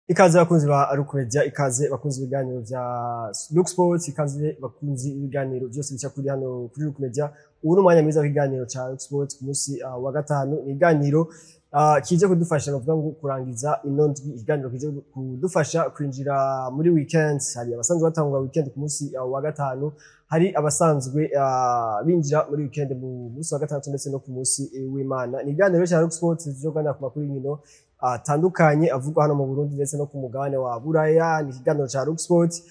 Ikaze bakunzi ba Arukumedia, ikaze bakunzi ibiganiro vya Look Sports, ikaze bakunzi ibiganiro byose bica kuri hano kuri Arukumedia. Ubu n'umwanya mwiza w'ikiganiro ca Look Sports ku munsi wa gatanu. Ikiganiro kije kudufasha no kuvuga ngo kurangiza inondwi, ikiganiro kije kudufasha kwinjira muri weekend. Hari abasanzwe batangura weekend ku munsi wa gatanu, hari abasanzwe binjira muri weekend mu munsi wa gatandatu ndetse no ku munsi w'Imana. Ni ikiganiro ca Look Sports cyo gana ku makuru y'inkino atandukanye avugwa hano mu Burundi ndetse no ku mugabane wa Buraya. Ni ikiganiro ca Look Sports.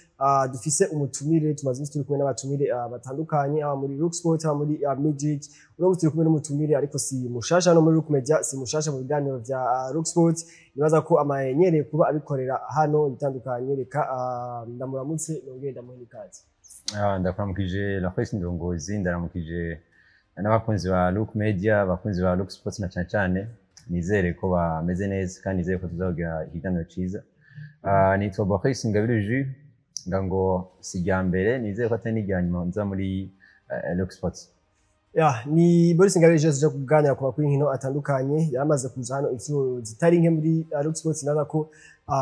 Dufise umutumire, tumaze turi kumwe n'abatumire batandukanye muri Look Sports, muri Magic. Uno turi kumwe n'umutumire ariko si mushasha no muri Arukumedia, si mushasha mu biganiro vya Look Sports. Nibaza ko amayenyereye kuba abikorera hano bitandukanye. Reka ndamuramutse nongeye ndamuha ikaze. Ndakuramukije Lakwesi Ndongozi, ndaramukije n'abakunzi ba Arukumedia, abakunzi ba Look Sports na cyane. Nizere ko bameze neza kandi nizere ko tuzagira ikiganiro ciza. Nitwa Lakwesi Ngabire ngo sijya mbere, nizere ko atari n'ijyanyuma nza muri Look Sports. Ni Boris Ngabire je kuganira ku makuru y'inkino atandukanye. Yaramaze kuza hano inshuro zitari nke muri Look Sports, naza ko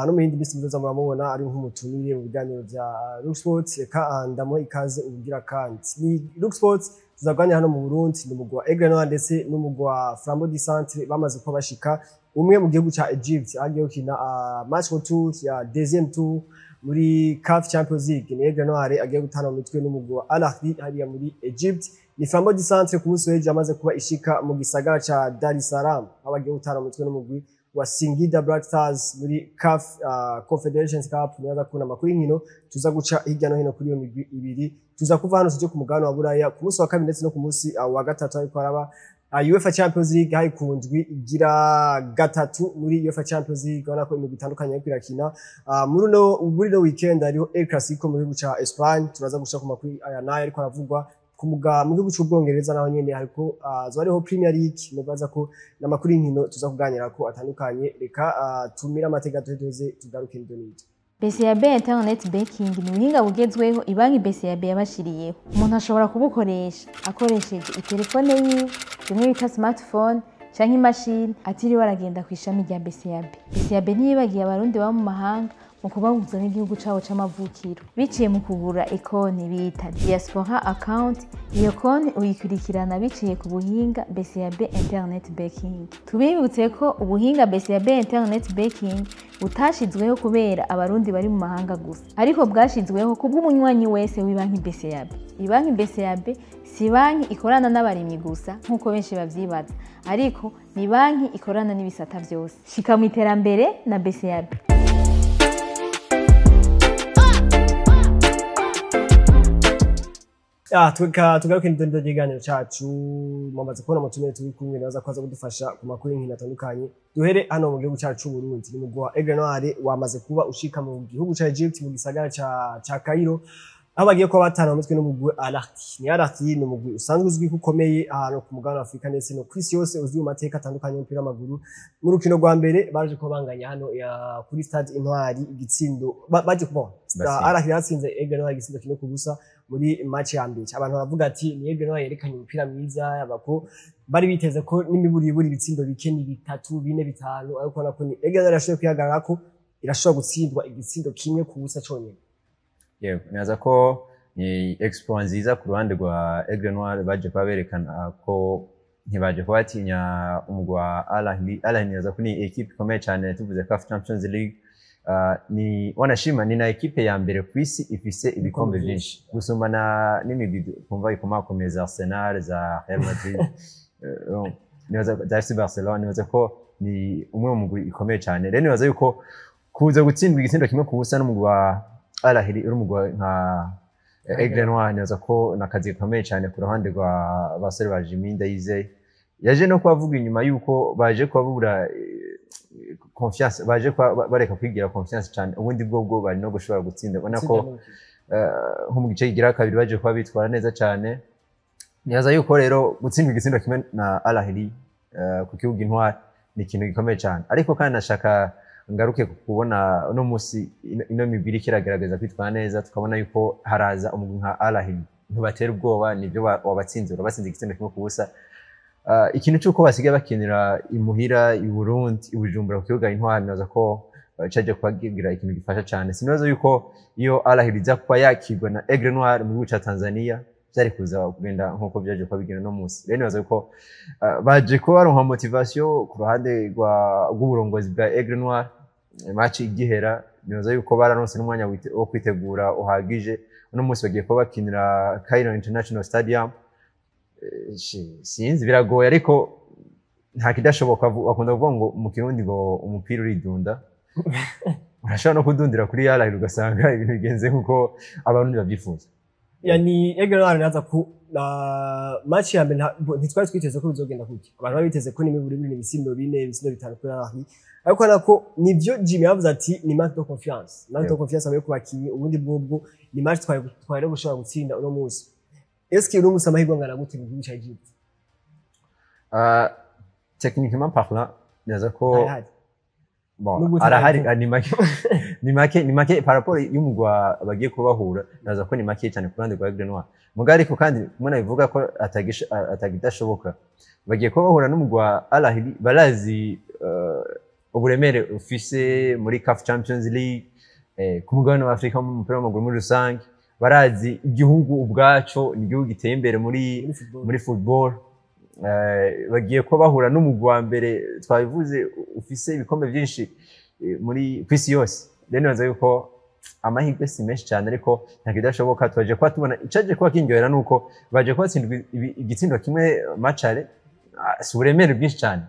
no mu yindi bisi muzoza muramubona ari nk'umutumire mu biganiro vya Look Sports. Reka ndamuha ikaze ubugira kandi. Ni Look Sports tuzaganira hano mu Burundi, ni umugwi wa Aigle Noir ndetse n'umugwi wa Flambeau du Centre bamaze ko bashika umwe mu gihugu ca Egypt, agiye gukina match retour ya deuxième tour muri CAF Champions League. Ni Aigle Noir agiye gutana mu mitwe n'umugwi wa Al Ahly hariya muri Egypt. Ni Flambeau du Centre ku munsi w'ejo amaze kuba ishika mu gisagara ca Dar es Salaam, aho agiye gutana mu mitwe n'umugwi wa Singida Black Stars muri CAF Confederations Cup. Nibaza ko amakuru y'inkino tuza guca hirya no hino kuri iyo migwi ibiri. Tuza kuva hano tuje ku mugabane wa Buraya ku munsi wa kabiri ndetse no ku munsi wa gatatu, ariko araba UEFA Champions League hari kundwi igira gatatu muri UEFA Champions League. Ubona ko imigwi itandukanye ariko irakina muri no weekend. Hariho El Clasico mu gihugu ca Espagne, turaza guca ku makuru aya nayo ariko aravugwa mu gihugu c'Ubwongereza naho nyene hariko hariho Premier League. Nibaza ko n'amakuru y'inkino tuza kuganira ko atandukanye. Reka tumira amateka tuheze tugaruke indonito. BCAB Internet Banking ni ubuhinga bugezweho ibanki BCAB yabashiriyeho. Umuntu ashobora kubukoresha akoresheje itelefone yiwe, rimwe bita smartphone canke imashini, atiriwe aragenda kw'ishami rya BCAB. BCAB ntiyibagiye abarundi baba mu mahanga mu kubahuza n'igihugu cabo c'amavukiro biciye mu kugura ekonti bita diaspora account. Iyo konti uyikurikirana biciye ku buhinga BCAB Internet Banking. Tubibutse ko ubuhinga BCAB Internet Banking butashizweho kubera abarundi bari mu mahanga gusa, ariko bwashizweho kubw'umunywanyi wese w'ibanki BCAB. Ibanki BCAB si banki ikorana n'abarimyi gusa nk'uko benshi bavyibaza, ariko ni banki ikorana n'ibisata vyose. Shika mu iterambere na BCAB. Tugaruke n'indonito y'ikiganiro cacu. Mwamaze kubona umutumire turi kumwe, naza kwaza kudufasha ku makuru y'inkino atandukanye. Duhere hano mu gihugu cacu Burundi. Ni umugwi wa Aigle Noir wamaze kuba ushika mu gihugu ca Egypt mu gisagara ca Cairo, aho bagiye kuba batana mu mitwe n'umugwi Al Ahly. Ni Al Ahly ni umugwi usanzwe uzwi ko ukomeye ahantu ku mugabane wa Afrika ndetse no kw'isi yose, uzwi mu mateka atandukanye y'umupira w'amaguru. Mu rukino rwa mbere baje ko banganya hano kuri stade Intwari igitsindo baje kubona Al Ahly yatsinze Aigle Noir igitsindo kimwe ku busa muri match ya mbere. Abantu baravuga ati ni Aigle Noir yerekanye umupira mwiza, abako bari biteze ko n'imiburiburi ibitsindo bike ni 3, 4, 5, ariko nako ni Aigle Noir yashoboye kwihagarara ko irashobora gutsindwa igitsindo kimwe ku busa cyonyine. Neza ko ni experience nziza ku ruhande rwa Aigle Noir, baje kwaberekana ko ntibaje kubatinya umugwi wa Al Ahly. Al Ahly neza ko ni equipe ikomeye cyane, tuvuze CAF Champions League. Ni wanashima ni na equipe ya mbere ku isi ifise ibikombe byinshi gusumana n'imigwi kumva ikomakomeye za Arsenal, za Real Madrid, za Barcelona. Nibaza ko ni umwe mu mugwi ikomeye cyane. Rero nibaza yuko kuza gutsindwa igitsindo kimwe ku busa n'umugwi wa Al Ahly uri umugwi nka Aigle Noir, nibaza ko nakazi gakomeye cyane ku ruhande rwa basore ba Jimmy Ndayizeye. Yaje no kubavuga inyuma yuko baje kubabura confiance, baje bareka kwigira confiance cyane, ubundi bwo bari no gushobora gutsinda. Ubona ko nko mu gice kigira kabiri baje kuba bitwara neza cyane. Nibaza yuko rero gutsindwa igitsindo kimwe na Al Ahly ku kibuga Intwari ni ikintu gikomeye cyane. Ariko kandi nashaka ngaruke kubona no musi ino mibiri kiragaragaza kwitwara neza, tukabona yuko haraza umugwi nka Al Ahly ntubatera ubwoba, nibyo wabatsinze, batsinze igitsindo kimwe ku busa. Ikintu cyuko basigaye bakinira imuhira i Burundi, i Bujumbura ku kibuga Intwari, naza ko caje kubagira ikintu gifasha cyane. Sinoza yuko iyo Al Ahly iza kuba yakirwa na Aigle Noir mu gihugu ca Tanzania byari kuza kugenda nkuko byaje kuba bigenda no munsi. Rero nibaza yuko baje ko baronka motivation ku ruhande rw'uburongozi bwa Aigle Noir match igihera. Nibaza yuko bararonse n'umwanya wo kwitegura uhagije. Uno munsi bagiye kuba bakinira Cairo International Stadium. Sinzi biragoye ariko nta kidashoboka. Bakunda kuvuga ngo mu Kirundi ngo umupira uridunda. Urashobora no kudundira kuri Al Ahly ugasanga ibintu bigenze nkuko abantu babyifuza. Yani Aigle Noir naza ku match ya mbere ntitwari twiteze ko bizogenda kuki. Abantu babiteze ko nimiburi bine ibisindo bitanu kuri Al Ahly. Ariko nako nivyo Jimmy yavuze ati ni match de confiance. Match de confiance abaye kubakiye ubundi bwobwo ni match twari gushobora gutsinda uno munsi. Est-ce que uno munsi amahirwe angana gute mu gihugu cya Egypt? Techniquement parlant, naza ko bon arahari ni make par rapport y'umugwa bagiye kubahura, naza ko ni make cyane ku ruhande rwa Aigle Noir. Mugari ariko kandi mwana bivuga ko atagidashoboka. Bagiye kubahura n'umugwa Al Ahly, barazi uburemere ufise muri CAF Champions League, ku mugabane wa Afrika mu mupira w'amaguru muri rusange. Barazi igihugu ubwaco ni igihugu giteye imbere muri football. Bagiye ko bahura n'umugwa mbere twabivuze ufise ibikombe byinshi muri kwisi yose. Rero naza yuko amahirwe si menshi cyane ariko ntakidashoboka. Twaje kwa tubona icaje kwa kinyohera nuko baje kwatsindwa igitsindo kimwe matchare si uburemere bwinshi cyane.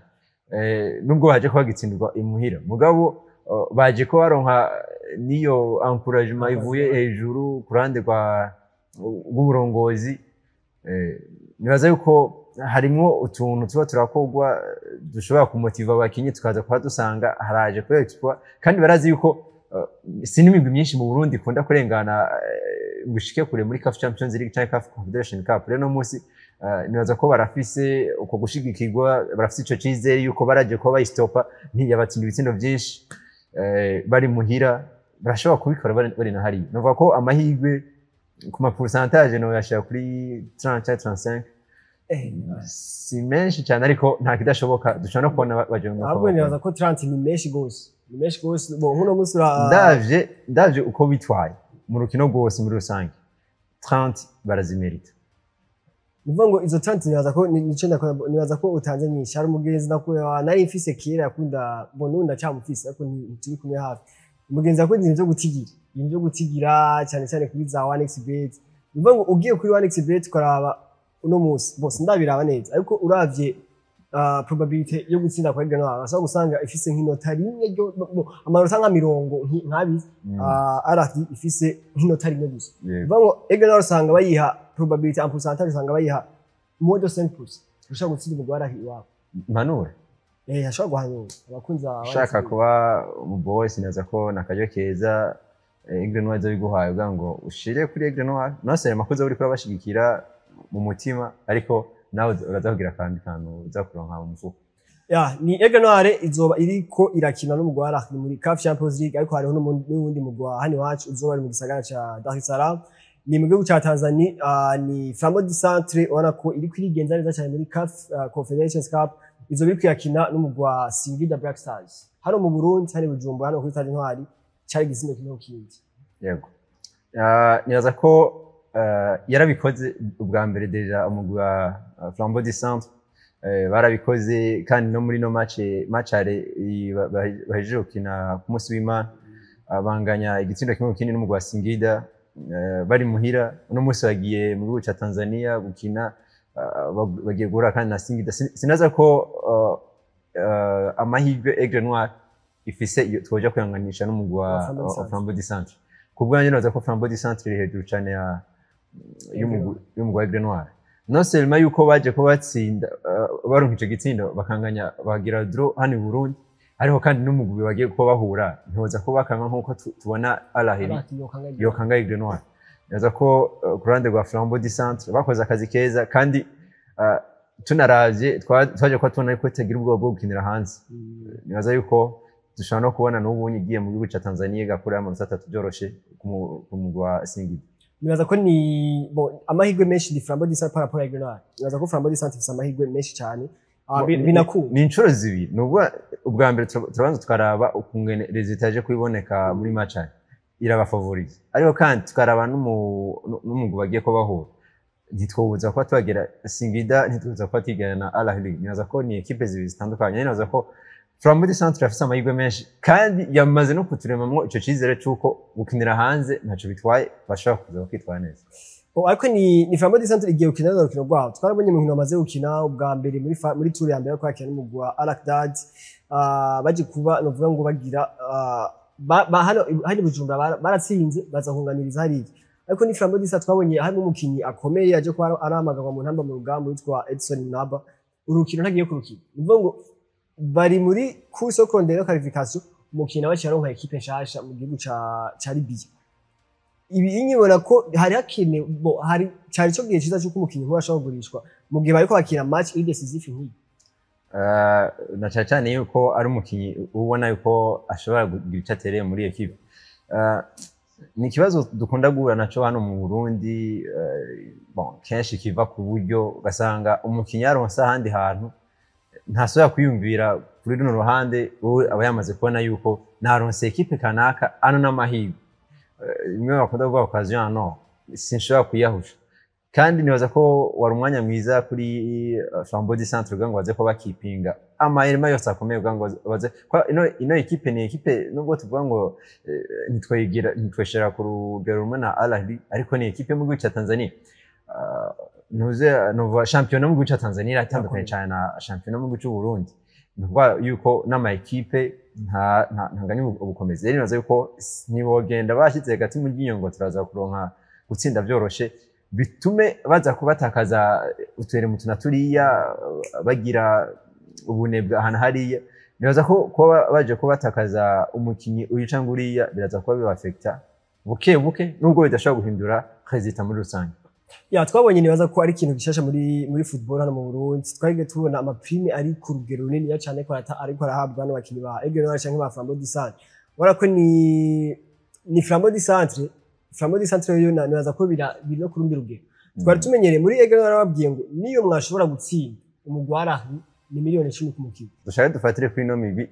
Nubwo baje kwa gitsindwa imuhira mugabo baje ko baronka niyo encouragement ivuye hejuru ku ruhande rw'uburongozi. Nibaza yuko harimo utuntu tuba turakogwa dushobora kumotiva abakinyi tukaza kwa dusanga haraje ko exploit, kandi barazi yuko sinimigwi myinshi mu Burundi kunda kurengana gushike kure muri CAF Champions League cyangwa CAF Confederation Cup. Rero no munsi nibaza ko barafise uko gushigikirwa, barafise ico cizere yuko baraje ko bayistopa ntiyabatsinda ibitsindo byinshi bari muhira, barashobora kubikora bari na hari. Novuga ko amahirwe ku ma pourcentage no yashaka kuri 30-35 si menshi cyane ariko nta kidashoboka. Dushobora no kubona baje mu ahubwo nibaza ko 30 ni menshi gose, ni menshi gose. Bon nkuno munsi ndavye uko bitwaye mu rukino rwose muri rusange 30 barazimerita. Nivuga ngo izo 30 nibaza ko utanze nyinshi. Hari umugenzi nakora nari mfise kera yakunda bono ndacyamufise ariko ntituri kumwe hafi. Umugenzi yakunda ibintu byo gutigira cyane cyane kuri za 1xbet. Nivuga ngo ugiye kuri 1xbet ukaraba uno munsi bose ndabiraba neza, ariko uravye probability yo gutsinda kwa Aigle Noir asaba gusanga ifise nk'inota rimwe ryo amanota nka 20 nkabi. Al Ahly ifise nk'inota rimwe gusa. Nivuga ngo Aigle Noir usanga bayiha probability en pourcentage usanga bayiha moins de 5%. Ushaka gutsinda umugwi Al Ahly iwabo manura ashaka guhanura abakunza ushaka kuba umuboss. Naza ko nakaje keza Aigle Noir zo biguhaye uvuga ngo ushire kuri Aigle Noir nose makuze uri kuri bashigikira mu mutima, ariko nawe urazavugira kandi kantu uzakuronka mu mufuko. Ni Aigle Noir izoba iriko irakina n'umugwi Al Ahly muri CAF Champions League, ariko hariho n'uwundi mugwi hani wacu uzoba ari mu gisagara ca Dar es Salaam. Ni mu gihugu ca Tanzania. Ni Flambeau du Centre ubona ko iri kwirigenza neza cyane muri CAF Confederation Cup. Izoba iri kwiyakina n'umugwi wa Singida Black Stars. Hano mu Burundi hani Bujumbura hano kuri Stade Intwari cyari gitsindo kimwe kindi. Yego nibaza ko yarabikoze ubwa mbere deja umugwi wa Flambeau du Centre barabikoze, kandi no muri no matchare bahejeje gukina ku munsi w'Imana banganya igitsindo kimwe kindi n'umugwi wa Singida bari muhira. Uno munsi bagiye mu gihugu ca Tanzania gukina, bagiye guhura kandi na Singida. Sinaza ko amahirwe Aigle Noir ifise twoja kuyanganisha n'umugwi wa Flambeau du Centre. Kubwanje naza ko Flambeau du Centre iri hejuru cyane y'umugwi wa Aigle Noir. Non seulement yuko baje ko batsinda baronka ico gitsindo bakanganya bagira draw hano i Burundi, ariko kandi n'umugwi bagiye ko bahura ntoza ko bakanga nkuko tubona Al Ahly yokanga Aigle Noir. Naza ko ku ruhande rwa Flambeau du Centre bakoze akazi keza, kandi tunaravye twaje ko tubona ko tagira ubwo bwo gukinira hanze. Nibaza yuko dushobora no kubona n'ubunye igiye mu gihugu ca Tanzania gakura amanota 3 byoroshe ku mugwi wa Singida. Nibaza ko ni amahirwe menshi di Flambeau du Centre par rapport à Aigle Noir. Nibaza ko Flambeau du Centre ifise amahirwe menshi cyane. Binakuru ni incuro zibiri. Nubwo ubwa mbere turabanza tukaraba ukungene resultat yaje kuboneka muri match iraba favorize ariko kandi tukaraba n'umugwi bagiye ko bahura ntitwobuza ko twagera Singida ntitwobuza ko tigana na Al Ahly nibaza ko ni equipe zibiri zitandukanye nibaza ko Flambeau du Centre afise amahirwe menshi kandi yamaze no kuturemamwo ico cizere cuko gukinira hanze ntaco bitwaye bashaka kuza kwitwara neza. Ariko ni Flambeau du Centre igiye gukina urukino rwabo twarabonye mu nkino bamaze gukina ubwa mbere muri tour ya mbere yo kwakira n'umugwi wa Al Ahly baje kuba novuga ngo bagira hari Bujumbura baratsinze baza kunganiriza hariya ariko ni Flambeau du Centre twabonye hari umukinyi akomeye yaje ko aramagagwa mu ntamba mu rugamba witwa Edson Naba urukino ntagiye kurukina nivuga ngo bari muri course yo kurondera qualification umukino bacironka equipe nshasha mu gihugu ca Libya ibi inyibona ko hari hakine hari cyari cyo gihe ciza cyuko umukinyi nko ashobora kugurishwa mu gihe bariko bakina match decisive nk'iyi na cyane yuko ari umukinyi ubona yuko ashobora kugira icyo atereye muri equipe ni kibazo dukunda guhura naco hano mu Burundi kenshi kiva ku buryo ugasanga umukinyi yaronsa ahandi hantu ntasubira kwiyumvira kuri runo ruhande wowe aba yamaze kubona yuko naronse equipe kanaka ano n'amahirwe imwe bakunda kuvuga occasion no sinshobora kuyahusha kandi nibaza ko wari umwanya mwiza kuri Flambeau du Centre ugango baze ko bakipinga amahirwe yose akomeye ugango baze ino equipe ni equipe nubwo tuvuga ngo ntitweshera ku rugero rumwe na Al Ahly ariko ni equipe mu gihugu cya Tanzania nova championnat mu gihugu cya Tanzania atandukanye cyane na championnat mu gihugu cy'u Burundi nubwo yuko n'ama equipe ntanganye ubukomezi rero nazo yuko nibogenda bashitse hagati mu ryinyo turaza kuronka gutsinda byoroshe bitume baza kubatakaza utere mu tunaturiya bagira ubunebwe ahantu hariya nibaza ko kuba baje kubatakaza umukinyi uyica nguriya biraza kuba bibafekta buke nubwo bidashobora guhindura resultat muri rusange ya twabonye nibaza ko ari ikintu gishasha muri football hano mu Burundi twari tubona ama prime ari ku rugero runini ya cyane ko ariko arahabwa n'abakinyi ba Egrenwar canke ba Flambeau du Centre wara ko ni Flambeau du Centre yo nibaza ko biri no ku rundi rugero twari tumenyereye muri Egrenwar babwiye ngo niyo mwashobora gutsinda umugwara ni miliyoni 10 ku mukino dushaka dufatire kuri no mibi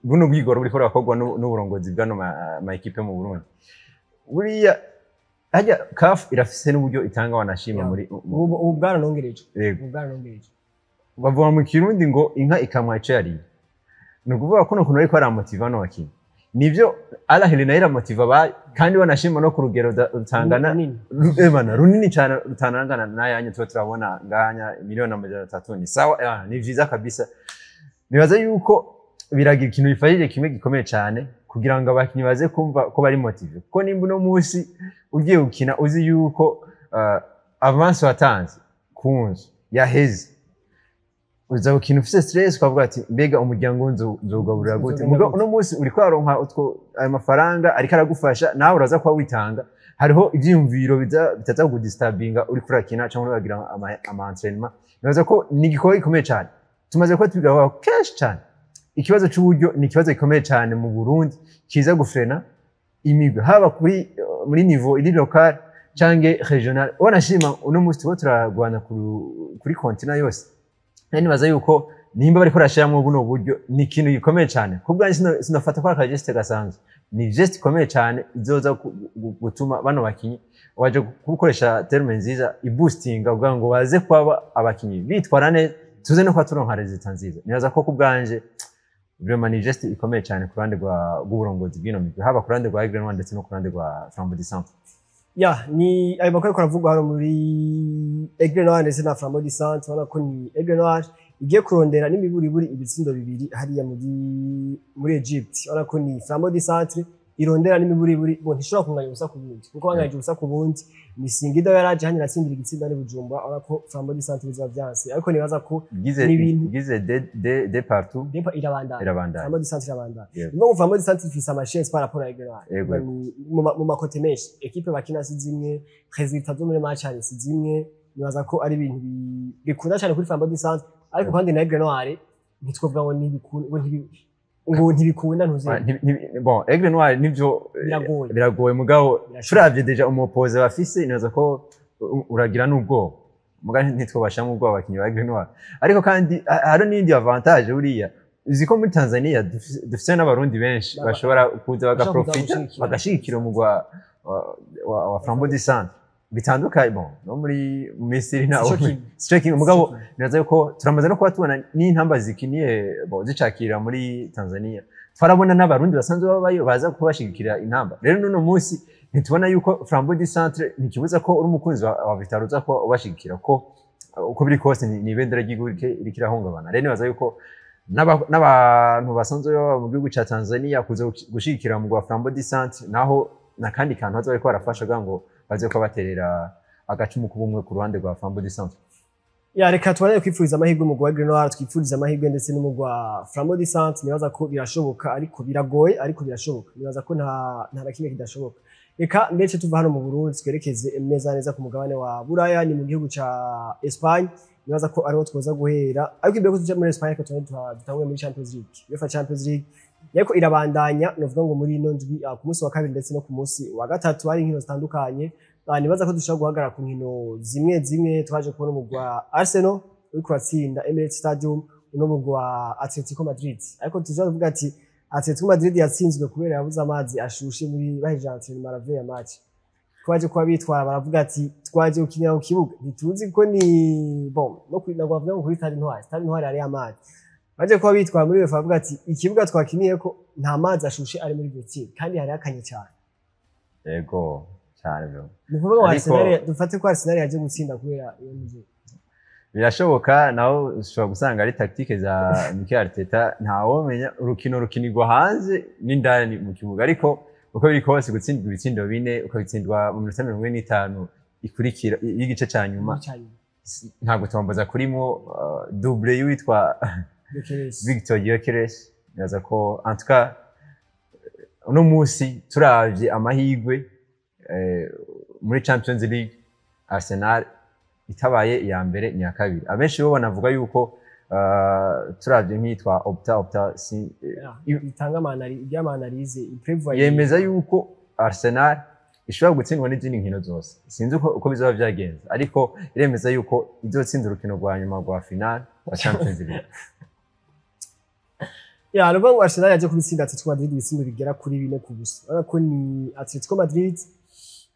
buno bwigoro buri ko rakorwa n'uburongozi bwano ma equipe mu Burundi buriya Hajya CAF irafise n'uburyo itanga wanashima muri ubu bwaranongereje bavuga mu Kirundi ngo inka ikamwa ico yari no kuvuga ko no kuno ariko aramotiva no bakina nivyo Al Ahly nayo iramotiva kandi wanashima no ku rugero rutangana runini cyane rutanangana nayanye tuba turabona nganya miliyoni 300 ni sawa ni vyiza kabisa nibaza yuko biragira ikintu bifashije kimwe gikomeye cyane kugira ngo abakinyi baze kumva ko bari motive kuko nimba no musi ugiye gukina uzi yuko avance watanze kunzu yaheze uza gukina ufise stress ukavuga ati mbega umuryango nzogaburira gute muga uno musi uri kwaronka utwo ayo mafaranga ariko aragufasha nawe uraza kwa witanga hariho ivyiyumviro bitaza kudisturbinga uri kurakina cyangwa uragira ama entraînement nibaza ko ni gikorwa gikomeye cyane tumaze ko tubigaho cash cyane ikibazo cy'uburyo ni ikibazo gikomeye cyane mu Burundi kiza gufrena imigwe haba muri niveau iri local canke regional wanashima uno musi wo turagwana kuri continent yose nani baza yuko nimba bari korashiramo buno buryo ni ikintu gikomeye cyane kubwanjye sinafata ko aka geste gasanzwe ni geste ikomeye cyane izoza gutuma bano bakinyi waje gukoresha terme nziza iboostinga ubwa ngo baze kwaba abakinyi bitwara neza tuze no kwa turonka resultat nziza nibaza ko kubwanjye vraiment ni geste ikomeye cyane ku ruhande rw'uburongozi bw'ino migwi haba ku ruhande rwa Egrenwar ndetse no ku ruhande rwa Flambeau du Centre ni ayo makuru koravugwa hano muri Egrenwar ndetse na Flambeau du Centre ubona ko ni Egrenwar igiye kurondera n'imiburiburi ibitsindo bibiri hariya muri Egypt ubona ko ni Flambeau du Centre irondera n'imiburiburi bo ntishobora kunganya ubusa ku bundi kuko banganya ubusa ku bundi ni Singida yaraje hanyira atsindira igitsinda ari Bujumbura ubona ko Flambeau du Centre bizaba byanse ariko nibaza ko gize de partout irabandana Flambeau du Centre irabandana ngo Flambeau du Centre ifise ama chance par rapport à Egrenwar mu makote menshi equipe bakina si zimwe resultat zo muri match ari si zimwe nibaza ko ari ibintu bikunda cyane kuri Flambeau du Centre ariko kandi na Egrenwar ntitwovuga ngo ntibikunda ntuzi bon Egrenwar nivyo biragoye mugabo turavye deja umupoze bafise nibaza ko uragira n'ubwo muga ntitwobasha mu bwo abakinyi ba Egrenwar ariko kandi hari n'indi avantage uriya uzi ko muri Tanzania dufise n'abarundi benshi bashobora kuza bagaprofita bagashigikira umugwa wa Flambeau du Centre bitandukanye bon no muri Misiri na striking umugabo niraza yuko turamaze no kuba tubona n'intamba zikiniye bo zicakira muri Tanzania twarabona n'abarundi basanzwe babayo baza kubashigikira intamba rero none munsi ntitubona yuko Flambeau du Centre ntikibuza ko uri umukunzi wa Vital'o uza ko ubashigikira ko uko biri kose ni ibendera ry'igihugu rikirahungabana rero nibaza yuko n'abantu basanzwe baba mu gihugu ca Tanzania kuza gushigikira mu gwa Flambeau du Centre naho nakandi kantu hazoba ko barafasha ngo baze ko baterera agacumu kubumwe ku ruhande rwa Flambeau du Centre. Ya reka twarane kwifuriza amahirwe mu gwa Green Noir twifuriza amahirwe ndetse no mu gwa Flambeau du Centre nibaza ko birashoboka ariko biragoye ariko birashoboka nibaza ko nta nakimwe kidashoboka. Reka ndetse tuva hano mu Burundi twerekeze neza ku mugabane wa Buraya ni mu gihugu ca Espagne nibaza ko ariho twoza guhera ariko imbere ko tuje muri Espagne ko tutanguye muri Champions League UEFA Champions League yako irabandanya novuga ngo muri ino ndwi ku munsi wa kabiri ndetse no ku munsi wa gatatu hari inkino zitandukanye nibaza ko dushobora guhagarara ku nkino zimwe twaje kubona umugwa Arsenal uri kuratsinda Emirates Stadium uno mugwa Atletico Madrid ariko tuzavuga ati Atletico Madrid yatsinzwe kubera yabuze amazi ashushe muri bahijantse Maravilla ya match twaje kuba bitwara baravuga ati twaje gukinira ku kibuga ntituzi ko ni bon no kwina bavuga ngo kuri Stade Ntwari ari amazi baje kuba bitwara muri UEFA bavuga ati ikibuga twakiniye ko nta mazi ashushe ari muri Betis kandi hari akanye cyane yego cyane byo nivuga ngo Arsenal dufate ko Arsenal yaje gutsinda kubera iyo mije birashoboka naho ushobora gusanga ari tactique za Mikel Arteta ntawo menya urukino rukinirwa hanze n'indani mu kibuga ariko uko biri kose gutsindwa ibitsindo bine ukabitsindwa mu minota 45 ikurikira y'igice ca nyuma ntabwo twambaza kurimo double y'uwitwa Victor Gyökeres yaza ko en tout cas uno musi turavye amahigwe muri Champions League Arsenal itabaye iya mbere ni ya kabiri abenshi bo banavuga yuko turavye nkitwa opta itanga iby'amanalize improve yemeza yuko Arsenal ishobora gutsindwa n'izindi nkino zose sinzi uko bizoba byagenze ariko iremeza yuko izotsinda urukino rwa nyuma rwa final wa Champions League ya rubango Arsenal yaje kubitsinda Atletico Madrid ibitsindo bigera kuri 4 ku busa ariko ni Atletico Madrid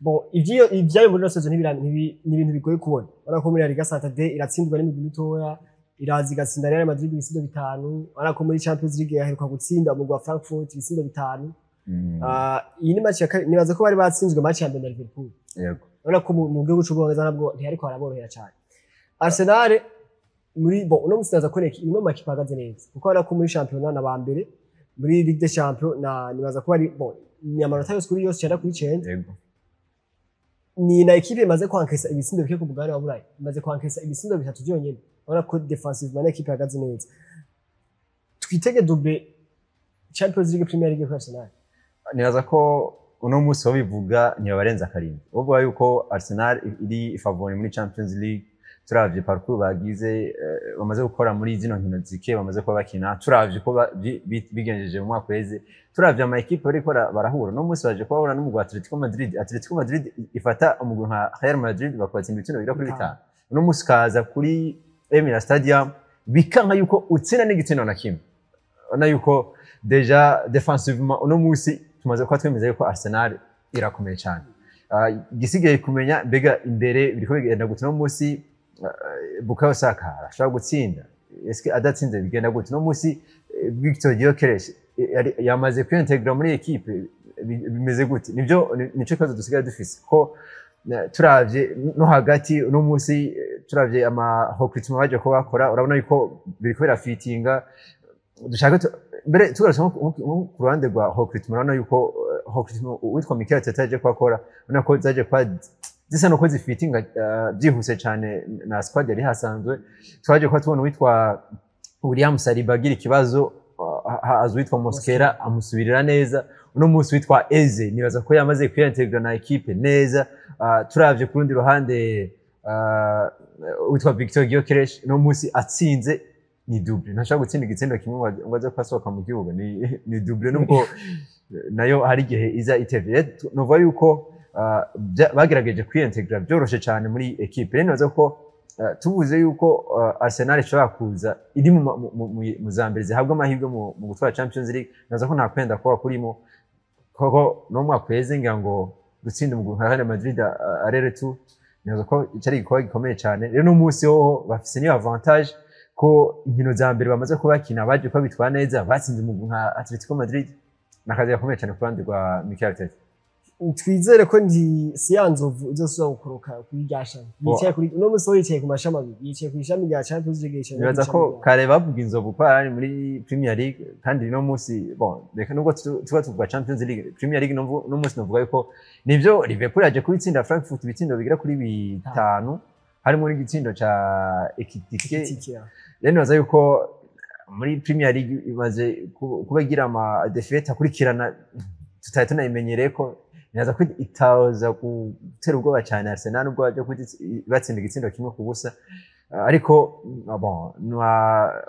bon ivyo muri saison ni ibintu bigoye kubona ariko muri Liga Santander iratsindwa n'imigwi mitoya irazi gatsinda Real Madrid ibitsindo 5 ariko muri Champions League yaheruka gutsinda mu gwa Frankfurt ibitsindo 5 iyi ni match nibaza ko bari batsinzwe match ya mbere na Liverpool yego ariko mu gihugu cy'Ubwongereza nabwo ntiyariko araborohera cyane Arsenal muri bon uno musaza koneka imwe makipa agaze neza kuko ariko muri championnat na bambere muri Ligue des Champions na nibaza ko bari bon ni amanota yose kuri yose cyenda kuri 9 yego ni na equipe imaze kwankesa ibitsindo bike ku mugabane wa Burayi imaze kwankesa ibitsindo 3 byonyene urabona ko defensive na equipe ihagaze neza twitege double Champions League Premier League kwa Arsenal nibaza ko uno musi bivuga ntibarenza karindwi uvuga yuko Arsenal iri favori muri Champions League turavye parcours bagize bamaze gukora muri zino nkino zike bamaze kuba bakina turavye ko bigenjeje mu mwaka weze turavye ama equipe bariko barahura no musi baje kubahura n'umugwa Atletico Madrid ifata umugwi nka Real Madrid bakwatsindira ibitino bira kuri 5 no musi kaza kuri Emirates Stadium bikanka yuko utsina n'igitino na kimwe ona yuko deja defensivement uno musi tumaze kwa twemeza yuko Arsenal irakomeye cyane gisigaye kumenya mbega imbere biriko bigenda gutino musi Bukayo Saka ashobora gutsinda eske adatsinze bigenda gute no musi Victor Gyökeres yamaze kwintegra muri equipe bimeze gute nivyo nico kazo dusigaye dufise ko turavye no hagati no musi turavye ama recruitment baje ko bakora urabona yuko biriko birafitinga dushaka mbere tugarasha ku ruhande rwa recruitment urabona yuko recruitment witwa Mikel Arteta yaje ko akora urabona ko zaje kwa zisa no ko zifitinga byihuse cyane na squad yari hasanzwe twaje ko tubona witwa William Saliba agira ikibazo azwitwa Mosquera amusubirira neza uno musi witwa Eze nibaza ko yamaze kwintegra na equipe neza turavye ku rundi ruhande witwa Victor Gyökeres no musi atsinze ni double ntashaka gutsinda igitsindo kimwe ngo aze kwasohoka mu gihugu ni double nubwo nayo hari gihe iza itevye novuga yuko bagerageje kwintegra byoroshe cyane muri equipe rero nazo ko tubuze yuko Arsenal ishobora kuza iri mu za mbere zihabwa amahirwe mu gutwara Champions League naza ko nta kwenda kuba kurimo koko no mwaka weze ngira ngo gutsinda umugwi nka Real Madrid arere tu naza ko cyari igikorwa gikomeye cyane rero n'umunsi ho bafise ni avantage ko inkino za mbere bamaze kubakina baje ko bitwa neza batsinze umugwi nka Atletico Madrid nakazi gakomeye cyane ku ruhande rwa Mikel Arteta twizere ko ndi siyanzovu izosubira gukoroka kuri ryashami yicaye kuri no muso yicaye ku mashami abiri yicaye ku ishami rya Champions League yicaye nibaza ko kare bavuga inzovu ko ari muri Premier League kandi no musi bon reka nubwo tuba tuvuga Champions League Premier League no musi novuga yuko nivyo Liverpool yaje kubitsinda Frankfurt ibitsindo bigira kuri 5 harimo n'igitsindo ca Ekitike rero nibaza yuko muri Premier League imaze kubagira ama defeat akurikirana tutahita tunayimenyereye ko naza ko itaza gutera ubwoba cyane Arsenal nubwo baje batsinda igitsindo kimwe ku busa ariko bon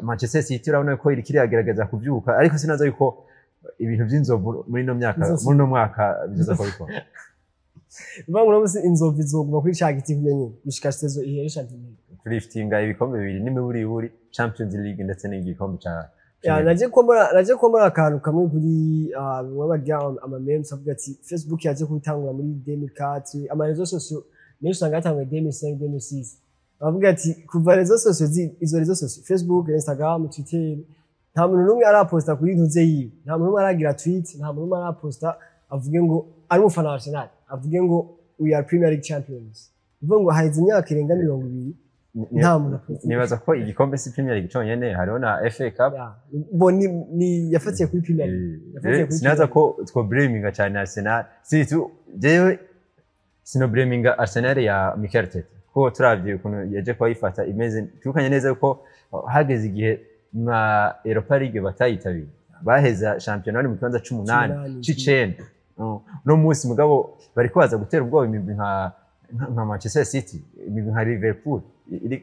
Manchester City urabona ko iri kiriyagerageza kuvyuka ariko sinaza yuko ibintu by'inzovu muri no mwaka bizaza ko bikora bangu no musi inzovu izoguma kuri cagiti kunyenye gushika sezo ihere Champions League liftinga ibikombe bibiri n'imiburi Champions League ndetse n'igikombe ca naje ko akantu kamwe kuri wabagira ama memes avuga ati Facebook yaje kubitangura muri 2004 ama réseaux sociaux menshi usanga yatanguye 2005 2006 bavuga ati kuva réseaux sociaux izo réseaux sociaux Facebook Instagram Twitter nta muntu n'umwe araposta kuri ntuze yiwe nta muntu n'umwe aragira tweet nta muntu n'umwe araposta avuge ngo ari umufana wa Arsenal avuge ngo we are Premier League champions bivuga ngo haize imyaka irenga 20 nta muntu nibaza ko igikombe si Premier League cyonyene hariho na FA Cup bo ni yafatiye kuri Premier League sinaza ko two blaminga cyane Arsenal si tu jewe sino blaminga Arsenal ya Mikel Arteta ko turavye ukuntu yaje kwa ifata imeze tukanye neza ko hageze igihe na Europa League batayitabira baheza championnat mu kibanza 18 c'icenda no munsi mugabo bari kwaza gutera ubwoba imigwi nka Manchester City imigwi nka Liverpool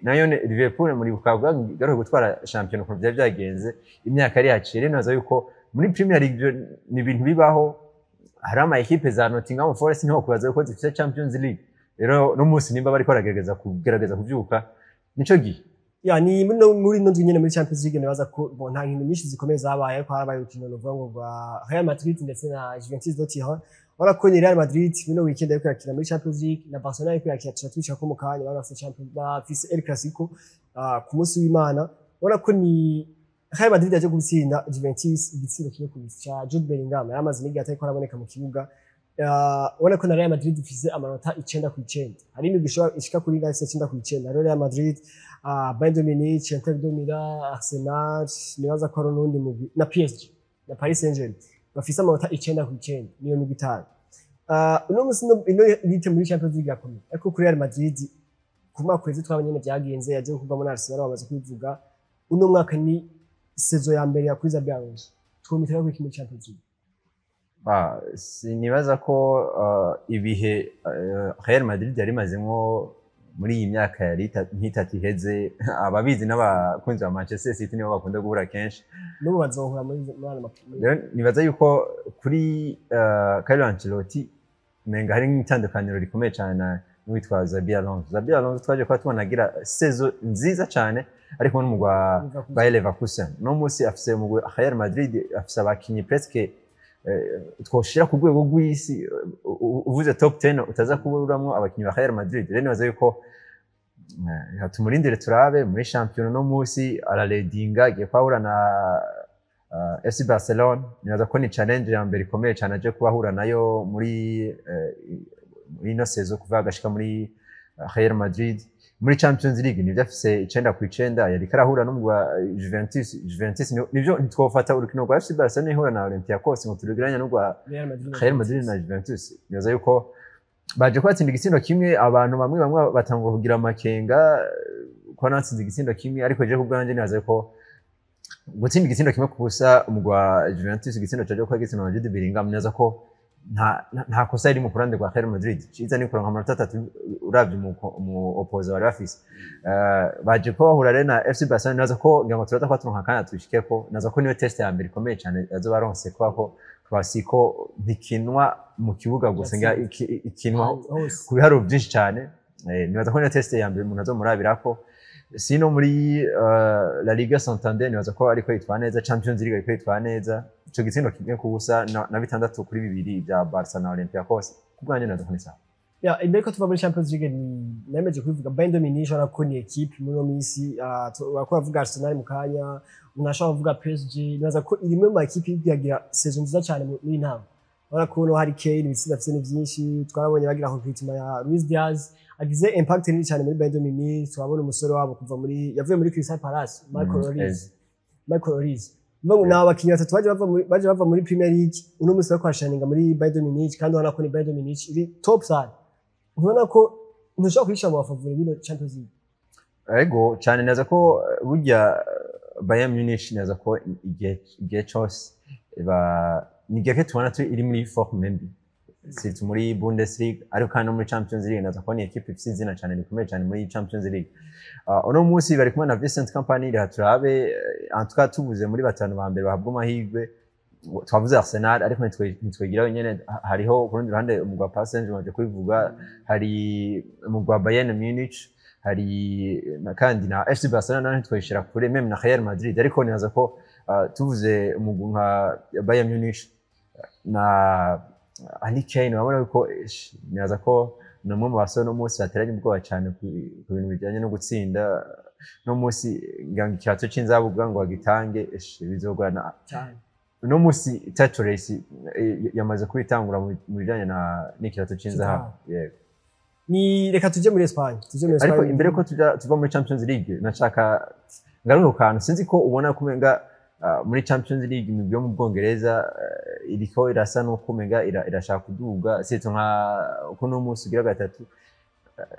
nayo Liverpool muri bukabwa garuye gutwara champion ku byagenze imyaka ari yacire naza yuko muri Premier League ni ibintu bibaho hari ama equipe za Nottingham Forest niho kubaza ko zifite Champions League rero no munsi nimba bari koragerageza kuvyuka nico gihe ni muri no nyene muri Champions League nabaza ko nta nkino nyinshi zikomeye zabaye ariko harabaye urukino ruvuga rwa Real Madrid ndetse na Juventus do Turin wala ko ni Real Madrid bino weekend ariko yakina muri Champions League na Barcelona ariko yakina twica ko mukanya barafite Champions bafise El Clasico ku munsi w'Imana wala ko ni Real Madrid yaje gutsinda Juventus igitsina kimwe ku cya Jude Bellingham yamaze n'igihe atari araboneka mu kibuga wala ko na Real Madrid ifise amanota 9/9 hari imigwi ishika kuri 9/9 Real Madrid Bayern Munich Inter de Milan Arsenal nibaza ko n'undi mugwi na PSG na Paris Saint-Germain bafise amanota 9/9 niyo migwi itanu uno musi ino bite muri Champions League yakomeye ariko kuri Real Madrid kuma kwezi twabanyene byagenze yaje kuva muri Arsenal bamaze kwivuga uno mwaka ni saison ya mbere ya kuri Xabi Alonso twomitera kuri muri Champions League nibaza ko ibihe Real Madrid yari mazemo muri iyi myaka yari nk'itatu iheze ababizi n'abakunzi ba Manchester City nibo bakunda guhura kenshi n'ubu bazohura muri nibaza yuko kuri Carlo Ancelotti menga hari nk'itandukaniro rikomeye cyane n'uwitwa Xabi Alonso. Xabi Alonso twaje kwa tubonagira saison nziza cyane ariko n'umugwa Bayer Leverkusen no musi afise umugwa Real Madrid afise abakinyi presque twoshira ku rwego rw'isi uvuze top 10 utaza kuburamwo abakinyi ba Real Madrid rero nibaza yuko hatumurindire turabe muri champion no musi araledinga giye kwahura na FC Barcelona nibaza ko ni challenge ya mbere ikomeye cyane aje kubahura nayo muri ino saison kuva gashika muri Real Madrid muri Champions League nivyo afise 9/9 yari karahura n'umugwa Juventus nivyo ntwofata urukino rwa FC Barcelona ihura na Olympiacos ngo turugiranya n'ugwa Real Madrid na Juventus nibaza yuko baje kwatsinda igisindo kimwe abantu bamwe batangwa kugira amakenga ko natsinze igisindo kimwe ariko je kubwanje nibaza ko gutsinda igisindo kimwe kubusa umugwa Juventus igisindo cyaje kwa gitsina na Jude Bellingham nibaza ko nta kosa iri mu kurande kwa Real Madrid ciza ni kuronka amanota 3 uravye mu opposer wari bafise baje ko bahura rero na FC Barcelona naza ko ngango turata kwa turonka kana tushikeko naza ko niyo test ya mbere ikomeye cyane azo baronse ko Clasico bikinwa mu kibuga gusa nga ikinwa ku biharo byinshi cyane nibaza ko niyo test ya mbere umuntu azomurabirako sino muri La Liga Santander nibaza ko ariko yitwa neza, Champions League ariko yitwa neza, ico gitsindo kimwe ku busa na 6-2 bya Barca na Olympiacos kubwanje nibaza ko ni sawa. Ya imbere ko tuva muri Champions League nemeje kubivuga Bayern Munich ariko ni equipe muri misi wakora vuga Arsenal mu kanya unashaka kuvuga PSG nibaza ko irimwe mu equipe yagira saison nziza cyane muri ntango. Ora kuno hari Kane ibitsinda afite byinshi twarabonye bagira concretement ya Luis Diaz agize impact nini cyane muri Bayern Munich, twabona umusore wabo kuva muri yavuye muri Crystal Palace Michael Olise Mbangu na abakinyi batatu baje bava muri Premier League uno musi bakwashaninga muri Bayern Munich kandi ubona ko ni Bayern Munich iri top side. Ubona ko ntushaka kwisha mu bafavure bino Champions League. Ego cyane naza ko burya Bayern Munich naza ko igihe cyose ni gihe tubona iri muri forme mbi. Si muri Bundesliga ariko kandi muri Champions League naza ko ni equipe ifite izina cyane rikomeye cyane muri Champions League. Uno munsi bari kumwe na Vincent Kompany turabe en tout cas tubuze muri batanu ba mbere bahabwa amahirwe. Twavuze Arsenal ariko ntitwegira nyene hariho ku rundi ruhande umugwa Paris Saint-Germain kubivuga, hari umugwa Bayern Munich, hari kandi na FC Barcelona ntitwishira kure meme na Real Madrid, ariko nibaza ko tuvuze umugwa nka Bayern Munich na Harry Kane wabona ko nibaza ko namwe mu basore no munsi bateranye ubwoba cyane ku bintu bijyanye no gutsinda no munsi ngangi cyato cy'inzabuga ngo bagitange bizogana cyane. No musi title race yamaze kwitangura mu bijanye na n'ikirato cy'inzahabu. Yego. Ni reka tuje muri Espagne. Ariko imbere ko tuva muri Champions League nashaka ngaruka kantu sinzi ko ubona kumenga muri Champions League mu byo mu Bwongereza iriko irasa no kumenga irashaka kuduga sito nka kuno musi ugira gatatu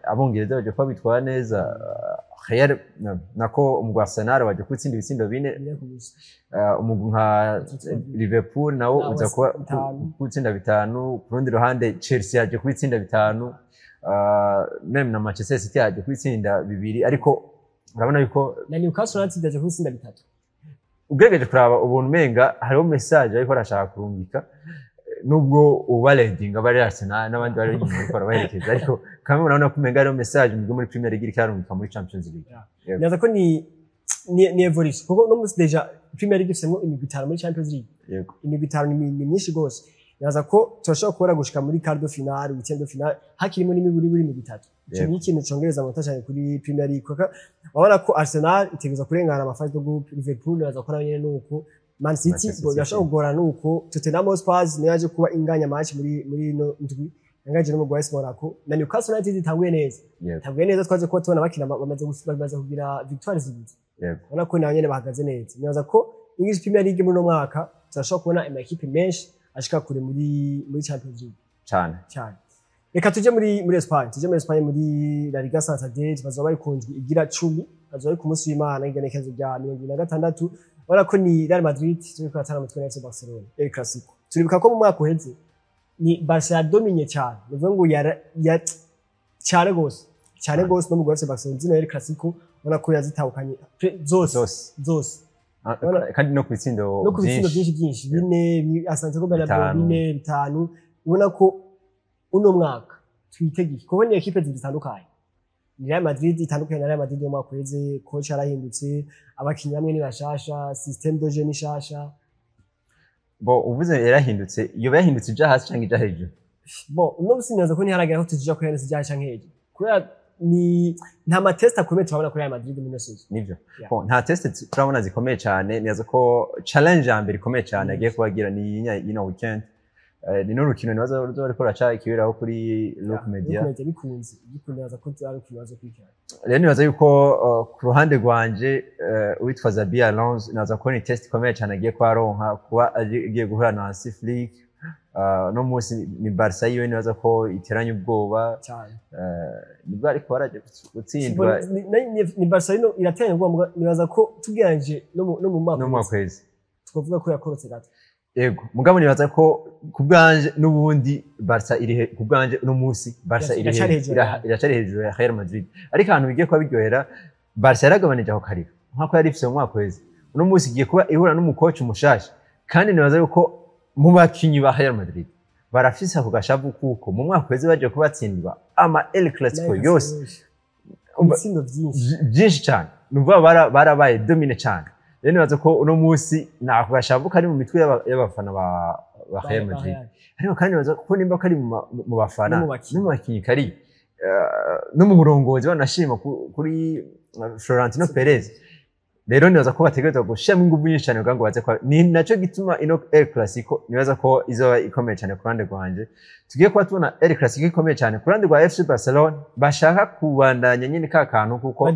abongereza baje kwa bitwara neza Real nako umugwa Arsenal waje kutsinda ibitsindo 4 umugwa nka Liverpool nawo uza kuba kutsinda 5 ku rundi ruhande Chelsea yaje kwitsinda 5 meme na Manchester City yaje kwitsinda 2 ariko urabona yuko na Newcastle United yaje kwitsinda 3 ugerageje kuraba ubuntu menga hariho message ariko arashaka kurungika nubwo ubaledinga bari Arsenal n'abandi bari inyuma gukora baherekeza ariko kamwe urabona ko menga hariho message muri Premier League karungika muri Champions League. Naza ko ni evolution kuko no musi deja Premier League ifite imigwi 5 muri Champions League. Yego. Imigwi 5 ni myinshi gose. Naza ko turashobora kubona gushika muri quart de finale, huitième de finale hakirimo n'imiburi buri mu bitatu. Cyo ni ikintu congereza amanota cyane kuri Premier League kuko wabona ko Arsenal itegeza kurengana amafaze de group, Liverpool naza ko nyene nuko Man City yashaka kugora nuko Tottenham Hotspur yaje kuba inganya match muri no ndwi yangaje no mu West Monaco na Newcastle United itanguye neza. Itanguye neza twaje ko tubona bakina bamaze kugira victoire zibiri. Ubona ko nayo nyene bahagaze neza. Nibaza ko English Premier League muri no mwaka turashobora kubona ama equipe menshi ashika kure muri Champions League cyane. Reka tuje muri Espagne, muri La Liga Santander bazoba ikunzwe igira 10 bazoba ku munsi w'Imana igenekezo rya 26 wala ko ni Real Madrid turiko atana mutwe na FC Barcelona El Clasico. Turibuka ko mu mwaka uheze ni Barca dominye cyane, bivuga ngo ya cyane gose no mu FC Barcelona zino El Clasico wala ko yazitahukanye zose kandi no kubitsindo byinshi bine asanze ko Bernabeu 4 5 ubona ko uno mwaka twitegiye ko ni equipe zitandukanye. Real Madrid itandukanye na Real Madrid yo mwaka uheze, coach arahindutse, abakinnyi bamwe ni bashasha, system de jeu ni shasha. Bo uvuze yarahindutse, iyo yahindutse ija hasi cyangwa ija hejuru. Bo uno musinyaza ko ni haragera ko tujija ko yanditse ija cyangwa hejuru. Kubera ni nta matest akomeye turabona kuri Real Madrid muri season. Nivyo. Bo nta test turabona zikomeye cyane, niyaza ko challenge ya mbere ikomeye cyane agiye kubagira ni ino weekend. Ni no rukino nibaza ruzoriko raca ikibiraho kuri Look Media. Bikunze yaza ko ari kibazo kwikira. Rero nibaza yuko ku ruhande rwanje witwa Xabi Alonso naza ko ni test ikomeye cyane agiye kwaronka kuba agiye guhura na Hansi Flick. No musi ni Barca yiwe nibaza ko iteranye ubwoba cyane. Nibwo ariko baraje gutsindwa. Ni Barca irateranye ubwoba nibaza ko tugiranje no mu mwaka kwezi. Twavuga ko yakorotse gato. Yego mugabo nibaza ko kubwanje nubundi Barca iri kubwanje no musi Barca iracari hejuru ya Real Madrid ariko ahantu bigiye kuba biryohera Barca yaragabanije aho karira nkako yari ifise mu mwaka weze no musi igiye kuba ihura n'umukoci mushasha kandi nibaza yuko mu bakinyi ba Real Madrid barafise ako gashavu kuko mu mwaka weze baje kubatsindwa ama El Clasico yose ibitsindo byinshi byinshi cyane nuvuga barabaye domine cyane rero nibaza ko uno munsi nako gashavu kari mu mitwe y'abafana ba Real Madrid ariko kandi nibaza ko nimba kari mu bafana no mu bakinyi kari no mu burongozi banashima kuri Florentino Perez rero nibaza ko bategerezwa gushiramo ingufu nyinshi cyane kugira ngo baze kwa ni naco gituma ino El Clasico nibaza ko izoba ikomeye cyane ku ruhande rwanje tugiye kuba tubona El Clasico ikomeye cyane ku ruhande rwa FC Barcelona bashaka kubandanya nyine ka kantu kuko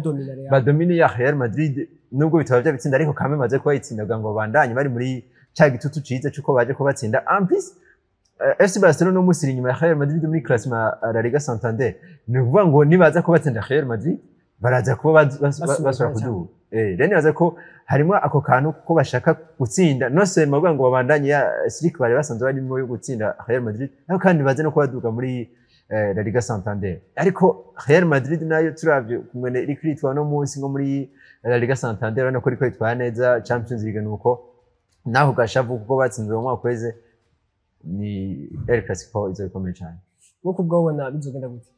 badomine ya Real Madrid nubwo bitaba byabitsinda ariko kame maze kuba yitsinda kugira ngo bandanye bari muri cya gitutu cize cyuko baje kubatsinda en plus FC Barcelona no musiri nyuma ya Real Madrid muri classement La Liga Santander ni kuvuga ngo nibaza kubatsinda Real Madrid baraza kuba basura kuduha rero nibaza ko harimo ako kantu ko bashaka gutsinda no se mabwa ngo babandanye ya streak bari basanzwe barimo yo gutsinda Real Madrid ariko kandi baze no kubaduka muri La Liga Santander ariko Real Madrid nayo turavye kumene iri kwitwa no munsi ngo muri La Liga Santander urabona ko riko yitwara neza Champions League nuko naho gashavu kuko batsinze mu mwaka weze ni El Clasico izo ikomeye cyane nkuko ubwabona bizogenda gute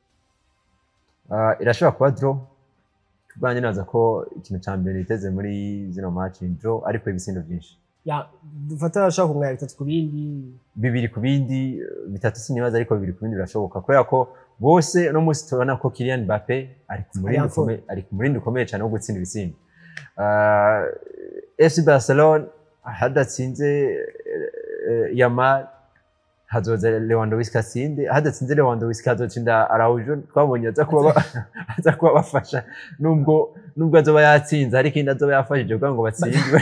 irashobora kuba draw tubanye naza ko ikintu cya mbere iteze muri zino match draw ariko ibitsindo byinshi ya dufata ashaka kumwaya 3 ku bindi 2 ku bindi 3 sinibaza ariko 2 ku bindi birashoboka kubera ko bose no munsi tubona ko Kylian Mbappé ari ku murindi ukomeye cyane wo gutsinda ibitsindo FC Barcelona hadatsinze Yamal hazoza Lewandowski atsinde hadatsinze Lewandowski hazotsinda Araujo twabonye aza kuba bafasha nubwo azoba yatsinze ariko inda azoba yafashije kugira ngo batsindwe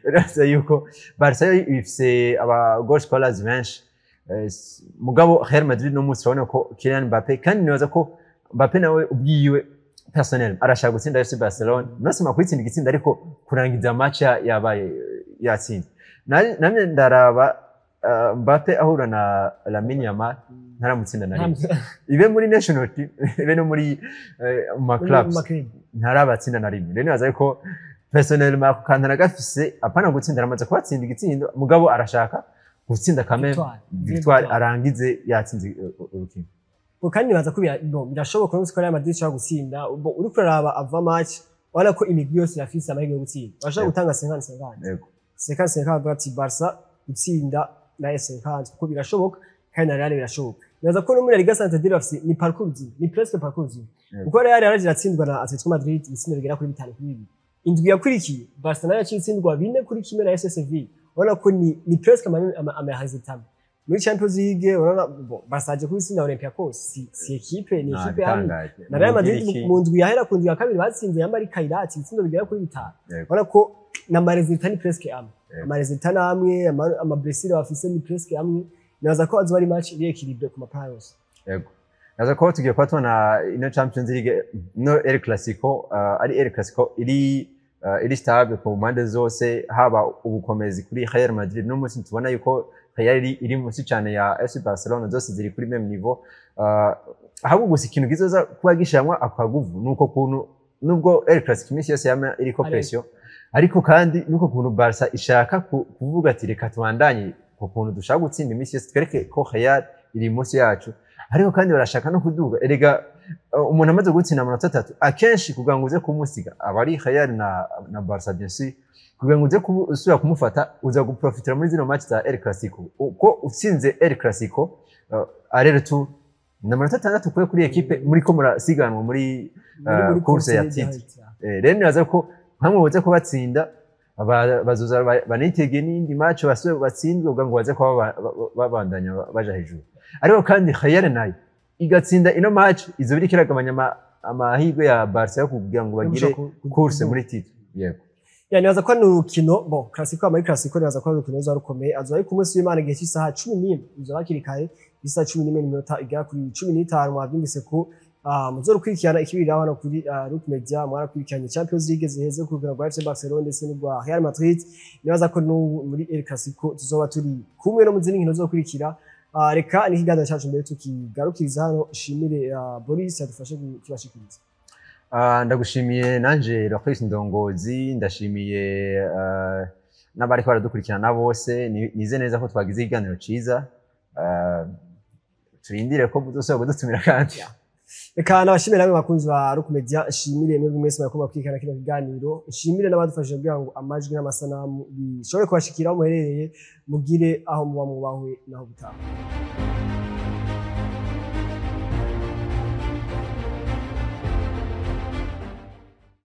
rasa yuko Barca ifise aba goal scorers benshi mugabo Real Madrid no munsi urabona ko Kylian Mbappé kandi nibaza ko Mbappé nawe ubwiwe personnel arashaka gutsinda FC Barcelona nasema kwitsinda igitsinda ariko kurangiza match yabaye yatsinze namye ndaraba Mbappé ahura na Lamine Yamal ntaramutsinda na rimwe ibe muri national team ibe no muri ma clubs ntarabatsinda na rimwe rero nibaza ko personnel ma kantana gafise apana gutsinda aramaze kubatsinda igitsindo mugabo arashaka gutsinda kame victoire arangize yatsinze urukino kandi nibaza ko birashoboka no Real Madrid ishaka gutsinda uri kuraraba ava match wala ko imigwi yose yafise amahirwe yo gutsinda bashaka gutanga 50-50 yego 50-50 ati Barca gutsinda na S50 kuko birashoboka kandi na Real birashoboka nibaza ko no muri Liga Santander bafise ni parcours ni presque parcours kuko Real yaraje ratsindwa na Atletico Madrid ibitsindo bigera kuri 5 kuri 2 indwi yakurikiye Barcelona yatsindwa 4 kuri 1 na SSV ubona ko ni presque ama resultat muri Champions League urabona basaje kubitsinda Olympiacos si equipe ni equipe hamwe na Real Madrid mu ndwi yahera ku ndwi ya kabiri batsinze yambari Kairati ibitsindo bigera kuri 5 ubona ko na resultat ni presque amwe ama resultat namwe ama blessure bafise ni presque amwe naza ko azwari match iri equilibre ku mapayos yego naza ko tugiye kwa tubona ino Champions League no El Clasico ari El Clasico iri stable ku mpande zose haba ubukomezi kuri Real Madrid no munsi tubona yuko Real iri munsi cyane ya FC Barcelona zose ziri kuri même niveau ahubwo gusa ikintu gizoza kuba gishamwa akaguvu nuko kuntu nubwo El Clasico imisi yose yama iriko pression ariko kandi nuko kuntu Barca ishaka kuvuga ati reka tubandanye ku kuntu dushaka gutsinda imisi yose twereke ko Real iri munsi yacu ariko kandi barashaka no kuduga erega umuntu amaze gutsinda amanota 3 akenshi kugira ngo uze kumusiga abari Real na Barca bien sûr kugira ngo uze usubira kumufata uza guprofitira muri zino match za El Clasico uko utsinze El Clasico arere tu n'amanota 6 kuri equipe muri ko murasiganwa muri course ya titre rero nibaza ko hamwe boze ko batsinda bazoza banitege n'indi match basubire batsindwe kugira ngo baze ko babandanya baja hejuru ariko kandi Real nayo igatsinda ino match izo biri kiragabanya amahirwe ya Barca yo kugira ngo bagire course muri titre yego nibaza ko n'urukino Clasico ama Clasico nibaza ko n'urukino rukomeye azoba ari ku munsi w'Imana gihe cy'isaha 11 izo bakirikaye isaha 11 n'iminota igera kuri 15 mwabyumvise ko muzorukurikirana ikibiri hano kuri Rook Media mwarakurikiranye Champions League ziheze ku rwego rwa FC Barcelona ndetse n'urwa Real Madrid nibaza ko muri El Clasico tuzoba turi kumwe no mu zindi nkino zokurikira reka ni kiganiro cyacu mbere tukigarukiriza hano shimire Boris yadufashe kubashikiriza ndagushimiye nanje Rochris Ndongozi ndashimiye n'abari baradukurikirana bose nize neza ko twagize ikiganiro ciza turindire ko muzosubira kudutumira kandi reka nabashimire namwe bakunzi ba Rock Media, nshimire mwebwe mwese mwakoba kwikana kino kiganiro, nshimire n'abadufashije kugira ngo amajwi n'amasanamu bishobore kubashikira aho muherereye, mugire aho muba mubahwe naho gutaha.